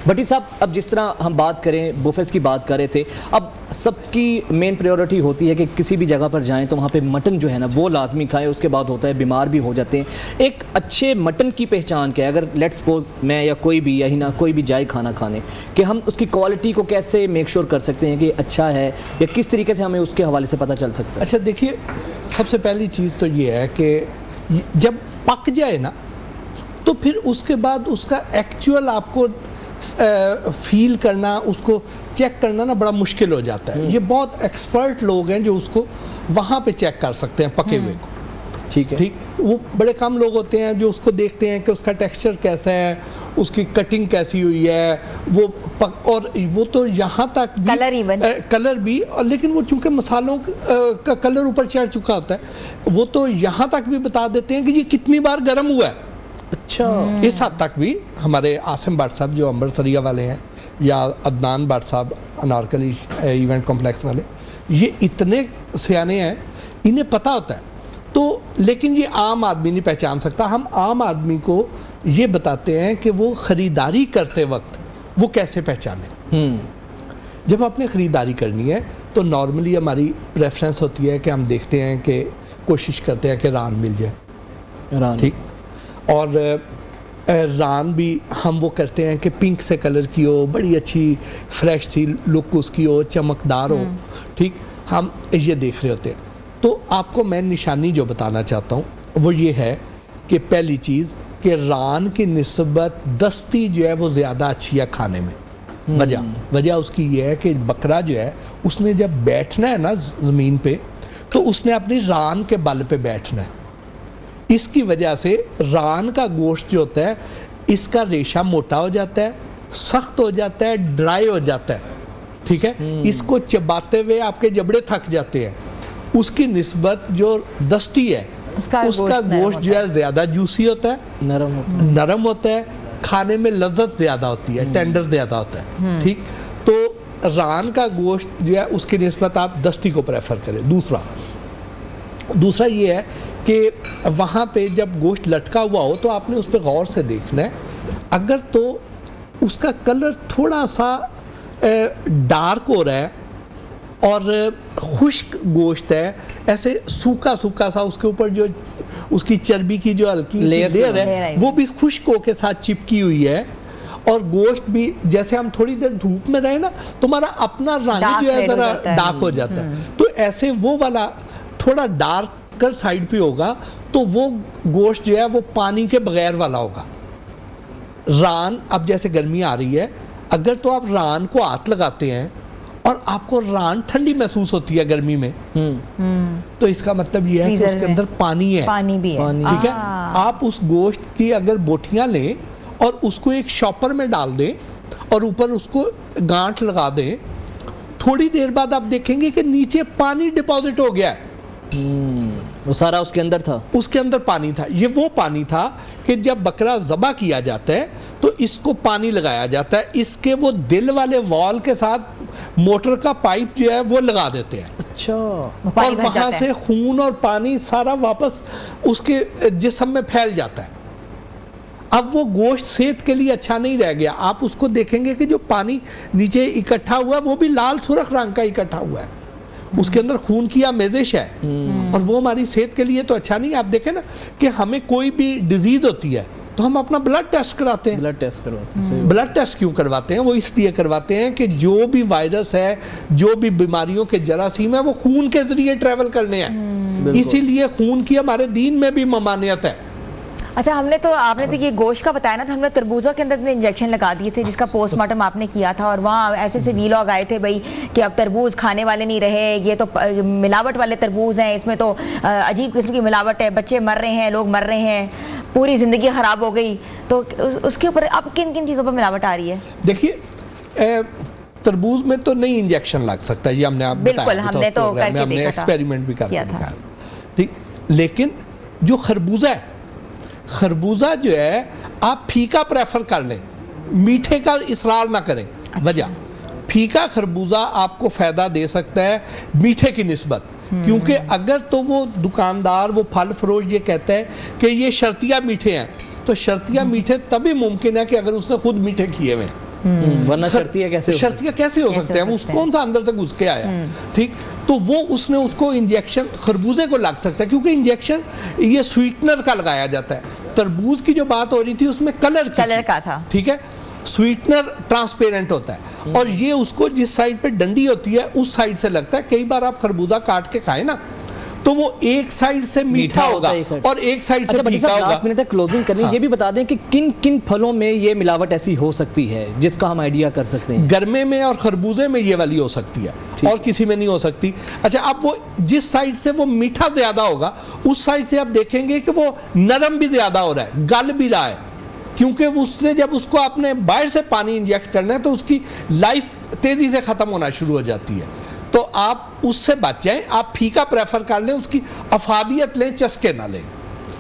بھٹی صاحب اب جس طرح ہم بات کریں بوفیز کی بات کر رہے تھے, اب سب کی مین پریورٹی ہوتی ہے کہ کسی بھی جگہ پر جائیں تو وہاں پہ مٹن جو ہے نا وہ لازمی کھائیں, اس کے بعد ہوتا ہے بیمار بھی ہو جاتے ہیں. ایک اچھے مٹن کی پہچان کیا ہے, اگر لیٹ سپوز میں یا کوئی بھی یا ہی نہ کوئی بھی جائے کھانا کھانے, کہ ہم اس کی کوالٹی کو کیسے میک شور کر سکتے ہیں کہ اچھا ہے, یا کس طریقے سے ہمیں اس کے حوالے سے پتہ چل سکتا ہے؟ اچھا دیکھیے, سب سے پہلی چیز تو یہ ہے کہ جب پک جائے نا تو پھر اس کے بعد اس کا ایکچوئل آپ کو فیل کرنا, اس کو چیک کرنا نا بڑا مشکل ہو جاتا ہے. یہ بہت ایکسپرٹ لوگ ہیں جو اس کو وہاں پہ چیک کر سکتے ہیں پکے ہوئے کو. ٹھیک ہے, ٹھیک, وہ بڑے کم لوگ ہوتے ہیں جو اس کو دیکھتے ہیں کہ اس کا ٹیکسچر کیسا ہے, اس کی کٹنگ کیسی ہوئی ہے, اور وہ تو یہاں تک کلر بھی, لیکن وہ چونکہ مسالوں کا کلر اوپر چڑھ چکا ہوتا ہے, وہ تو یہاں تک بھی بتا دیتے ہیں کہ یہ کتنی بار گرم ہوا ہے. اچھا, اس حد تک بھی ہمارے عاصم بٹ صاحب جو امبرسریہ والے ہیں, یا عدنان بٹ صاحب انارکلی ایونٹ کمپلیکس والے, یہ اتنے سیانے ہیں, انہیں پتہ ہوتا ہے. تو لیکن یہ عام آدمی نہیں پہچان سکتا. ہم عام آدمی کو یہ بتاتے ہیں کہ وہ خریداری کرتے وقت وہ کیسے پہچانے. جب آپ نے خریداری کرنی ہے تو نارملی ہماری پریفرنس ہوتی ہے کہ ہم دیکھتے ہیں کہ کوشش کرتے ہیں کہ ران مل جائے. ٹھیک, اور ران بھی ہم وہ کرتے ہیں کہ پنک سے کلر کی ہو, بڑی اچھی فریش سی لک اس کی ہو, چمکدار ہو. ٹھیک, ہم یہ دیکھ رہے ہوتے ہیں. تو آپ کو میں نشانی جو بتانا چاہتا ہوں وہ یہ ہے کہ پہلی چیز کہ ران کی نسبت دستی جو ہے وہ زیادہ اچھی ہے کھانے میں. وجہ اس کی یہ ہے کہ بکرا جو ہے اس نے جب بیٹھنا ہے نا زمین پہ, تو اس نے اپنی ران کے بل پہ بیٹھنا ہے. اس کی وجہ سے ران کا گوشت جو ہوتا ہے اس کا ریشہ موٹا ہو جاتا ہے, سخت ہو جاتا ہے, ڈرائی ہو جاتا ہے. ٹھیک ہے, اس کو چباتے ہوئے آپ کے جبڑے تھک جاتے ہیں. اس کی نسبت جو دستی ہے اس کا گوشت جو ہے زیادہ جوسی ہوتا ہے, نرم ہوتا ہے, کھانے میں لذت زیادہ ہوتی ہے, ٹینڈر زیادہ ہوتا ہے. ٹھیک, تو ران کا گوشت جو ہے اس کی نسبت آپ دستی کو پریفر کریں. دوسرا یہ ہے کہ وہاں پہ جب گوشت لٹکا ہوا ہو تو آپ نے اس پہ غور سے دیکھنا ہے. اگر تو اس کا کلر تھوڑا سا ڈارک ہو رہا ہے اور خشک گوشت ہے, ایسے سوکھا سا, اس کے اوپر جو اس کی چربی کی جو ہلکی لیئر ہے وہ بھی خشک ہو کے ساتھ چپکی ہوئی ہے, اور گوشت بھی جیسے ہم تھوڑی دیر دھوپ میں رہے نا تو ہمارا اپنا رنگ جو ہے ذرا ڈارک ہو جاتا ہے. تو ایسے وہ والا تھوڑا ڈارک کر سائیڈ پہ ہوگا تو وہ گوشت جو ہے وہ پانی کے بغیر والا ہوگا. ران, اب جیسے گرمی آ رہی ہے, اگر تو آپ ران کو ہاتھ لگاتے ہیں اور آپ کو ران ٹھنڈی محسوس ہوتی ہے گرمی میں, تو اس کا مطلب یہ ہے کہ اس کے اندر پانی ہے. ٹھیک ہے, آپ اس گوشت کی اگر بوٹیاں لیں اور اس کو ایک شاپر میں ڈال دیں اور اوپر اس کو گانٹھ لگا دیں, تھوڑی دیر بعد آپ دیکھیں گے کہ نیچے پانی ڈپازٹ ہو گیا ہے. وہ سارا اس کے اندر تھا, اس کے اندر پانی تھا. یہ وہ پانی تھا کہ جب بکرا ذبح کیا جاتا ہے تو اس کو پانی لگایا جاتا ہے, اس کے وہ دل والے وال کے ساتھ موٹر کا پائپ جو ہے وہ لگا دیتے ہیں. اچھا, اور وہاں سے خون اور پانی سارا واپس اس کے جسم میں پھیل جاتا ہے. اب وہ گوشت صحت کے لیے اچھا نہیں رہ گیا. آپ اس کو دیکھیں گے کہ جو پانی نیچے اکٹھا ہوا ہے وہ بھی لال سرخ رنگ کا اکٹھا ہوا ہے, اس کے اندر خون کی آمیزش ہے, اور وہ ہماری صحت کے لیے تو اچھا نہیں. آپ دیکھیں نا کہ ہمیں کوئی بھی ڈیزیز ہوتی ہے تو ہم اپنا بلڈ ٹیسٹ کراتے ہیں. بلڈ ٹیسٹ کیوں کرواتے ہیں؟ وہ اس لیے کرواتے ہیں کہ جو بھی وائرس ہے, جو بھی بیماریوں کے جراثیم ہے, وہ خون کے ذریعے ٹریول کرنے ہیں. اسی لیے خون کی ہمارے دین میں بھی ممانعت ہے. اچھا, آپ نے تو یہ گوشت کا بتایا نا, تو ہم نے تربوزوں کے اندر انجیکشن لگا دیے تھے جس کا پوسٹ مارٹم آپ نے کیا تھا, اور وہاں ایسے سے وی لاگ آئے تھے بھائی کہ اب تربوز کھانے والے نہیں رہے, یہ تو ملاوٹ والے تربوز ہیں, اس میں تو عجیب قسم کی ملاوٹ ہے, بچے مر رہے ہیں, لوگ مر رہے ہیں, پوری زندگی خراب ہو گئی. تو اس کے اوپر اب کن کن چیزوں پر ملاوٹ آ رہی ہے؟ دیکھیے, تربوز میں تو نہیں انجیکشن لگ سکتا, یہ ہم نے آپ بالکل ہم نے تو کر کے دیکھا تھا, ایکسپیریمنٹ بھی کر کے دکھایا. ٹھیک, لیکن جو خربوزہ ہے, خربوزہ جو ہے آپ پھیکا پریفر کر لیں, میٹھے کا اصرار نہ کریں. وجہ, پھیکا خربوزہ آپ کو فائدہ دے سکتا ہے میٹھے کی نسبت, کیونکہ اگر تو وہ دکاندار, وہ پھل فروش یہ کہتا ہے کہ یہ شرطیہ میٹھے ہیں, تو شرطیہ میٹھے تبھی ممکن ہے کہ اگر اس نے خود میٹھے کیے ہوئے ہیں. ورنہ شرطیہ کیسے ہو شرطیہ کیسے ہو سکتے ہیں؟ وہ اس کون سا اندر سے گھس کے آیا، ٹھیک؟ تو وہ اس نے اس کو انجیکشن خربوزے کو لگ سکتا ہے، کیونکہ انجیکشن یہ سویٹنر کا لگایا جاتا ہے. تربوز کی جو بات ہو رہی تھی اس میں کلر کا تھا، ٹھیک ہے. سویٹنر ٹرانسپیرنٹ ہوتا ہے اور یہ اس کو جس سائڈ پہ ڈنڈی ہوتی ہے اس سائڈ سے لگتا ہے. کئی بار آپ خربوزہ کاٹ کے کھائیں نا تو وہ ایک سائڈ سے میٹھا ہوگا اور ایک سائڈ سے پھیکا ہوگا. 10 منٹ کلوزنگ کرنی، یہ بھی بتا دیں کہ کن کن پھلوں میں یہ ملاوٹ ایسی ہو سکتی ہے جس کا ہم آئیڈیا کر سکتے ہیں؟ گرمے میں اور خربوزے میں یہ والی ہو سکتی ہے اور کسی میں نہیں ہو سکتی. اچھا، اب وہ جس سائڈ سے وہ میٹھا زیادہ ہوگا اس سائڈ سے آپ دیکھیں گے کہ وہ نرم بھی زیادہ ہو رہا ہے، گل بھی رہا ہے، کیونکہ اس نے جب اس کو آپ نے باہر سے پانی انجیکٹ کرنا ہے تو اس کی لائف تیزی سے ختم ہونا شروع ہو جاتی ہے. تو آپ اس سے بچ جائیں، آپ پھیکا پریفر کر لیں، اس کی افادیت لیں، چسکے نہ لیں.